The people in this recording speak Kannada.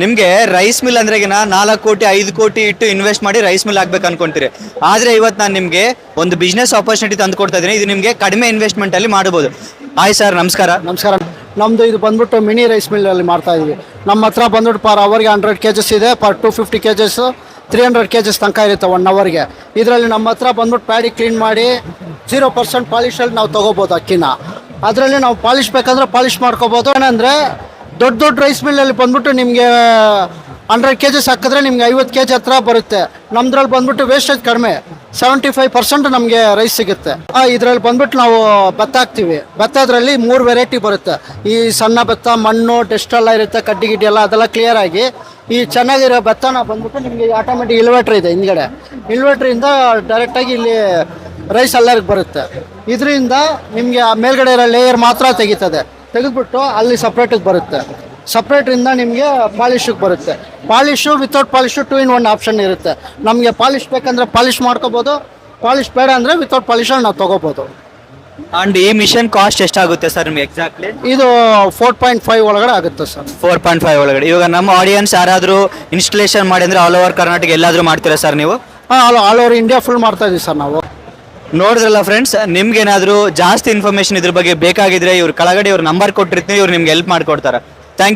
ನಿಮಗೆ ರೈಸ್ ಮಿಲ್ ಅಂದ್ರೆಗಿನ 4 ಕೋಟಿ 5 ಕೋಟಿ ಇಟ್ಟು ಇನ್ವೆಸ್ಟ್ ಮಾಡಿ ರೈಸ್ ಮಿಲ್ ಆಗ್ಬೇಕು ಅನ್ಕೊಂತೀರಿ. ಆದರೆ ಇವತ್ತು ನಾನು ನಿಮಗೆ ಒಂದು ಬಿಸ್ನೆಸ್ ಆಪರ್ಚುನಿಟಿ ತಂದು ಕೊಡ್ತಾ ಇದ್ದೀನಿ. ಇದು ನಿಮಗೆ ಕಡಿಮೆ ಇನ್ವೆಸ್ಟ್ಮೆಂಟಲ್ಲಿ ಮಾಡ್ಬೋದು. ಹಾಯ್ ಸರ್, ನಮಸ್ಕಾರ. ನಮಸ್ಕಾರ. ನಮ್ಮದು ಇದು ಬಂದ್ಬಿಟ್ಟು ಮಿನಿ ರೈಸ್ ಮಿಲ್ಲಲ್ಲಿ ಮಾಡ್ತಾ ಇದೀವಿ. ನಮ್ಮ ಹತ್ರ ಬಂದ್ಬಿಟ್ಟು ಪರ್ ಅವರ್ಗೆ 100 kgs ಇದೆ, ಪರ್ 250 kgs 300 kgs ತನಕ ಇರುತ್ತೆ 1 ಅವರ್ಗೆ. ಇದರಲ್ಲಿ ನಮ್ಮ ಹತ್ರ ಬಂದ್ಬಿಟ್ಟು ಪ್ಯಾಡಿ ಕ್ಲೀನ್ ಮಾಡಿ 0% ಪಾಲಿಶಲ್ಲಿ ನಾವು ತೊಗೋಬೋದು ಅಕ್ಕಿನ. ಅದರಲ್ಲಿ ನಾವು ಪಾಲಿಶ್ ಬೇಕಂದ್ರೆ ಪಾಲಿಶ್ ಮಾಡ್ಕೋಬೋದು. ಏನಂದರೆ ದೊಡ್ಡ ರೈಸ್ ಮಿಲ್ಲಲ್ಲಿ ಬಂದ್ಬಿಟ್ಟು ನಿಮಗೆ 100 kgs ಹಾಕಿದ್ರೆ ನಿಮ್ಗೆ 50 kg ಹತ್ರ ಬರುತ್ತೆ. ನಮ್ದ್ರಲ್ಲಿ ಬಂದ್ಬಿಟ್ಟು ವೇಸ್ಟೇಜ್ ಕಡಿಮೆ, 75% ನಮಗೆ ರೈಸ್ ಸಿಗುತ್ತೆ. ಇದರಲ್ಲಿ ಬಂದ್ಬಿಟ್ಟು ನಾವು ಭತ್ತ ಹಾಕ್ತೀವಿ. ಭತ್ತದ್ರಲ್ಲಿ 3 ವೆರೈಟಿ ಬರುತ್ತೆ. ಈ ಸಣ್ಣ ಭತ್ತ, ಮಣ್ಣು, ಡಸ್ಟ್ ಎಲ್ಲ ಇರುತ್ತೆ, ಕಡ್ಡಿ ಗಿಡ್ಡಿ ಎಲ್ಲ ಅದೆಲ್ಲ ಕ್ಲಿಯರ್ ಆಗಿ ಈ ಚೆನ್ನಾಗಿರೋ ಭತ್ತನ ಬಂದ್ಬಿಟ್ಟು ನಿಮಗೆ ಆಟೋಮೆಟಿಕ್ ಇನ್ವರ್ಟರ್ ಇದೆ ಹಿಂದ್ಗಡೆ. ಇನ್ವರ್ಟ್ರಿಂದ ಡೈರೆಕ್ಟಾಗಿ ಇಲ್ಲಿ ರೈಸ್ ಎಲ್ಲರಿಗೆ ಬರುತ್ತೆ. ಇದರಿಂದ ನಿಮಗೆ ಆ ಮೇಲ್ಗಡೆ ಇರೋ ಲೇಯರ್ ಮಾತ್ರ ತೆಗೆದ್ಬಿಟ್ಟು ಅಲ್ಲಿ ಸಪ್ರೇಟಿಗೆ ಬರುತ್ತೆ. ಸಪ್ರೇಟ್ರಿಂದ ನಿಮಗೆ ಪಾಲಿಶಿಗೆ ಬರುತ್ತೆ. Polish without polish 2 in 1 option ಇರುತ್ತೆ. ನಮಗೆ ಪಾಲಿಶ್ ಬೇಕಂದರೆ ಪಾಲಿಶ್ ಮಾಡ್ಕೋಬೋದು, ಪಾಲಿಶ್ ಬೇಡ ಅಂದರೆ ವಿತೌಟ್ ಪಾಲಿಶಲ್ಲಿ ನಾವು ತೊಗೋಬೋದು. ಅಂಡ್ ಈ ಮಿಷನ್ ಕಾಸ್ಟ್ ಎಷ್ಟಾಗುತ್ತೆ ಸರ್ ನಿಮ್ಗೆ ಎಕ್ಸಾಕ್ಟ್ಲಿ? ಇದು 4.5 ಒಳಗಡೆ ಆಗುತ್ತೆ ಸರ್. 4.5 ಒಳಗಡೆ. ಇವಾಗ ನಮ್ಮ ಆಡಿಯನ್ಸ್ ಯಾರಾದರೂ ಇನ್ಸ್ಟಾಲೇಷನ್ ಮಾಡಿ ಅಂದರೆ ಆಲ್ ಓವರ್ ಕರ್ನಾಟಕ ಎಲ್ಲಾದರೂ ಮಾಡ್ತೀರಾ ಸರ್ ನೀವು? ಆಲ್ ಓವರ್ ಇಂಡಿಯಾ ಫುಲ್ ಮಾಡ್ತಾ ಇದೀವಿ ಸರ್ ನಾವು. ನೋಡಿದ್ರಲ್ಲ ಫ್ರೆಂಡ್ಸ್, ನಿಮ್ಗೇನಾದರೂ ಜಾಸ್ತಿ ಇನ್ಫಾರ್ಮೇಷನ್ ಇದ್ರ ಬಗ್ಗೆ ಬೇಕಾಗಿದ್ರೆ ಇವ್ರ ಕೆಳಗಡೆ ಇವ್ರ ನಂಬರ್ ಕೊಟ್ಟಿರ್ತೀನಿ, ಇವ್ರು ನಿಮ್ಗೆ ಹೆಲ್ಪ್ ಮಾಡಿಕೊಡ್ತಾರೆ. Thank you.